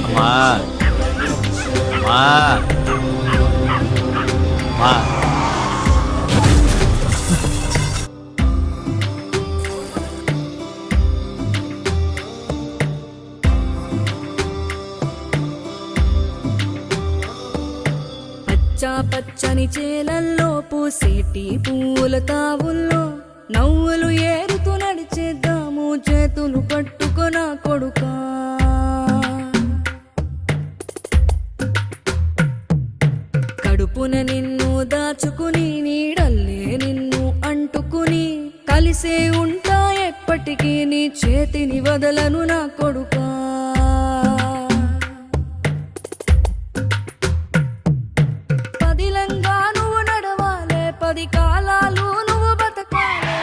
అమ్మా అమ్మా అమ్మా పచ్చా పచ్చని చేలల్లో పూసేటి పూల తావుల్లో నవ్వులు ఏరుతూ నడిచేద్దాము చేతులు పట్టుకొన కొడుకా. కడుపున నిన్ను దాచుకుని నీడల్లే నిన్ను అంటుకుని కలిసే ఉంటా ఎప్పటికీ నీ చేతిని వదలను నా కొడుకా. పదిలంగా నువ్వు నడవాలే, 10 కాలాలు నువ్వు బతకాలే.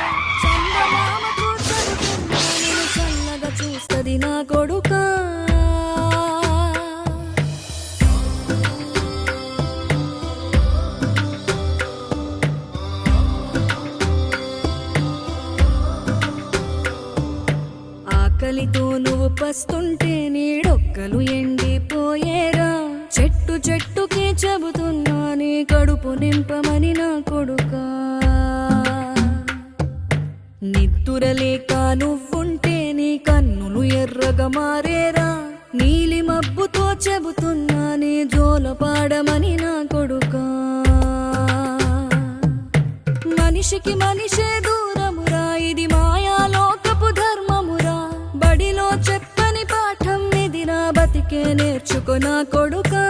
చందమామకు చదువుకున్నా నిన్ను చల్లగా చూస్తది నా కొడుకా. ఆకలితో నువ్వు పస్తుంటే నీడొక్కలు ఎండిపోయేరా. చెట్టు చెట్టుకి చెబుతున్నా నీ కడుపు నింపమని నా కొడుకా. నిద్దురలేక నువ్వుంటే నీ కన్నులు ఎర్రగా మారేరా. నీలి మబ్బుతో చెబుతున్నా నీ జోల పాడమని నా కొడుకా. మనిషికి మనిషే దూరమురా, ఇది మాయాలోకపు ధర్మమురా. బడిలో చెప్పని పాఠం ఇదిరా, బతికే నేర్చుకో నా కొడుకా.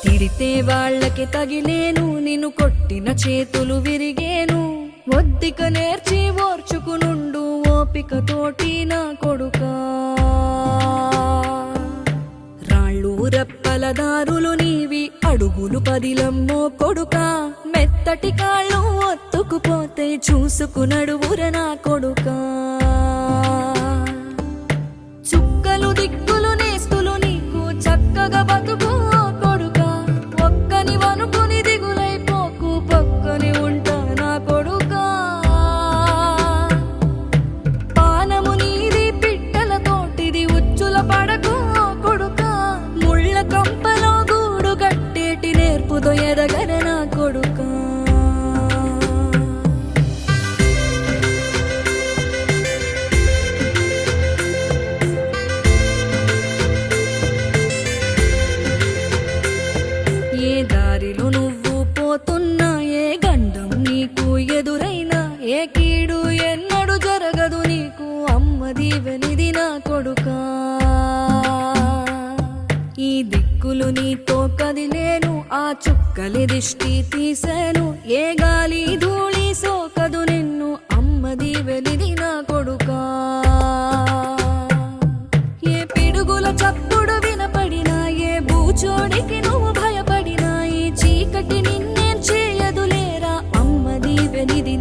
తిడితే వాళ్ళకి తగిలేను, నిన్ను కొట్టిన చేతులు విరిగేను. ఒద్దిక నేర్చి ఓర్చుకునుండు ఓపిక తోటి నా కొడుకా. రాళ్ళు రప్పల దారులు నీవి, అడుగులు 10 లమ్మో కొడుకా. మెత్తటి కాళ్ళు ఒత్తుకుపోతే చూసుకునడువుర నా కొడుకా. చుక్కలు దిక్కులు నేస్తులు నీకు చక్కగా బతుకు కొడుకా. ఒక్కని వనుకుని దిగులైపోకు, పక్కని ఉంటా నా కొడుకా. పానము నీది పిట్టల తోటిది, ఉచ్చుల పడకు కొడుకా. ముళ్ళ కంపలో గూడు గట్టేటి నేర్పుతో ఎదగర నా కొడుకా. ఏ దారిలో నువ్వు పోతున్నా, ఏ గండం నీకు ఎదురైనా, ఏ కీడు ఎన్నడు జరగదు నీకు అమ్మ దీవెనిది నా కొడుకా. ఈ దిక్కులు నీతో కదిలేను, ఆ చుక్కలి దిష్టి తీసేను. ఏ గాలి ధూళి సోకదు నిన్ను అమ్మ దీవెనిది నా కొడుకా. ఏ పిడుగుల చప్పుడు వినపడినా, ఏ బూచోడికి నువ్వు భయపడినా, ఈ చీకటి నిన్నేం చేయదులేరా అమ్మ దీవెనిది